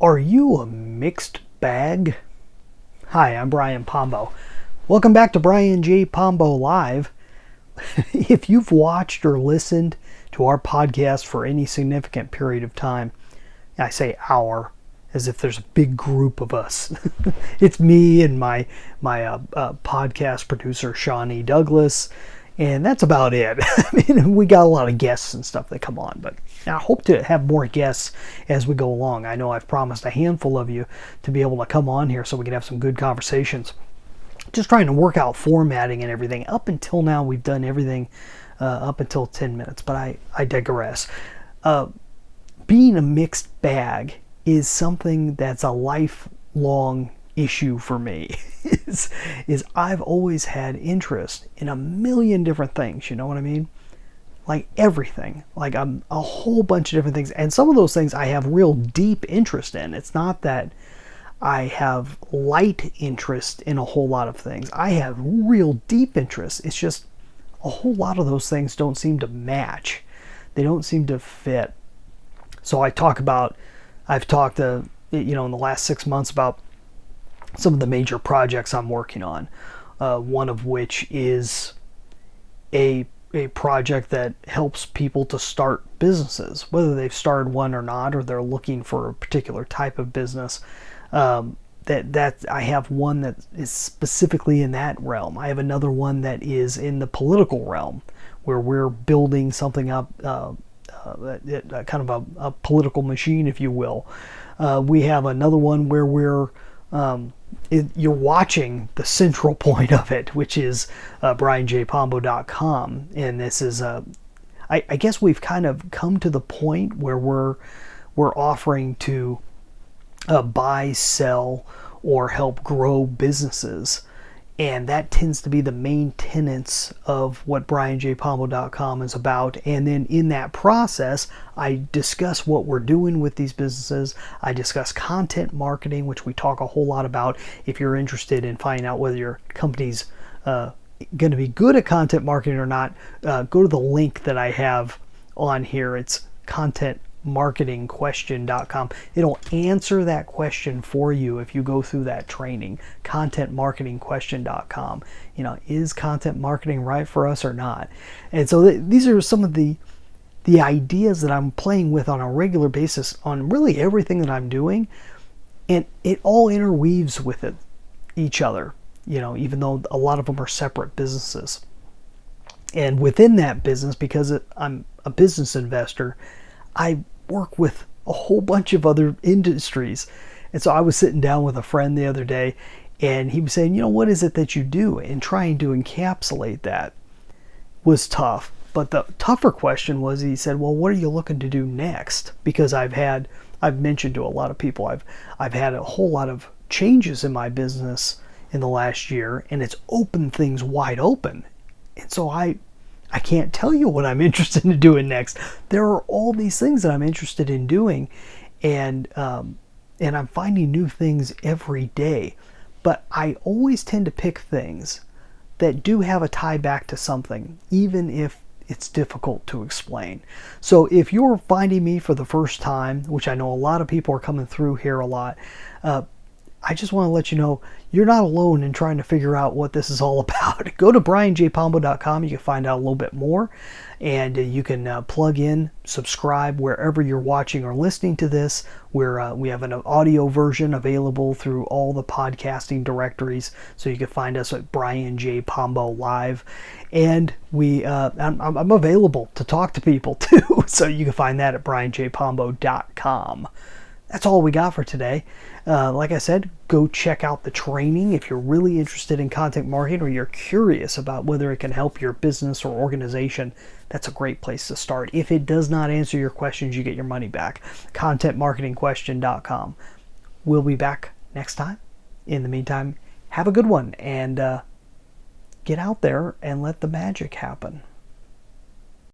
Are you a mixed bag? Hi, I'm Brian Pombo. Welcome back to Brian J. Pombo Live. If you've watched or listened to our podcast for any significant period of time, I say our as if there's a big group of us. It's me and my podcast producer, Shawnee Douglas, and that's about it. I mean, we got a lot of guests and stuff that come on, but I hope to have more guests as we go along. I know I've promised a handful of you to be able to come on here so we can have some good conversations. Just trying to work out formatting and everything. Up until now, we've done everything up until 10 minutes, but I digress. Being a mixed bag is something that's a lifelong issue for me. is I've always had interest in a million different things, you know what I mean? Like everything, like a whole bunch of different things, and some of those things I have real deep interest in. It's not that I have light interest in a whole lot of things. I have real deep interest. It's just a whole lot of those things don't seem to match. They don't seem to fit. So I've talked in the last 6 months about some of the major projects I'm working on. One of which is a project that helps people to start businesses, whether they've started one or not, or they're looking for a particular type of business. That I have one that is specifically in that realm. I have another one that is in the political realm, where we're building something up, kind of a political machine, if you will. We have another one where you're watching the central point of it, which is brianjpombo.com, and this is I guess we've kind of come to the point where we're offering to buy, sell, or help grow businesses, and that tends to be the main tenets of what brianjpombo.com is about. And then in that process, I discuss what we're doing with these businesses. I discuss content marketing, which we talk a whole lot about. If you're interested in finding out whether your company's going to be good at content marketing or not, go to the link that I have on here. It's contentmarketingquestion.com. It'll answer that question for you if you go through that training. Contentmarketingquestion.com. Is content marketing right for us or not? And so these are some of the ideas that I'm playing with on a regular basis on really everything that I'm doing, and it all interweaves with each other. Even though a lot of them are separate businesses. And within that business, because I'm a business investor, I work with a whole bunch of other industries. And so I was sitting down with a friend the other day, and he was saying, what is it that you do? And trying to encapsulate that was tough. But the tougher question was, he said, well, what are you looking to do next? Because I've mentioned to a lot of people, I've had a whole lot of changes in my business in the last year, and it's opened things wide open. And so I can't tell you what I'm interested in doing next. There are all these things that I'm interested in doing, and I'm finding new things every day. But I always tend to pick things that do have a tie back to something, even if it's difficult to explain. So if you're finding me for the first time, which I know a lot of people are coming through here a lot, I just want to let you know you're not alone in trying to figure out what this is all about. Go to brianjpombo.com. You can find out a little bit more, and you can plug in, subscribe wherever you're watching or listening to this. We have an audio version available through all the podcasting directories, so you can find us at Brian J. Pombo Live. And I'm available to talk to people too, so you can find that at brianjpombo.com. That's all we got for today. Like I said, go check out the training if you're really interested in content marketing, or you're curious about whether it can help your business or organization. That's a great place to start. If it does not answer your questions, you get your money back. Contentmarketingquestion.com. We'll be back next time. In the meantime, have a good one, and get out there and let the magic happen.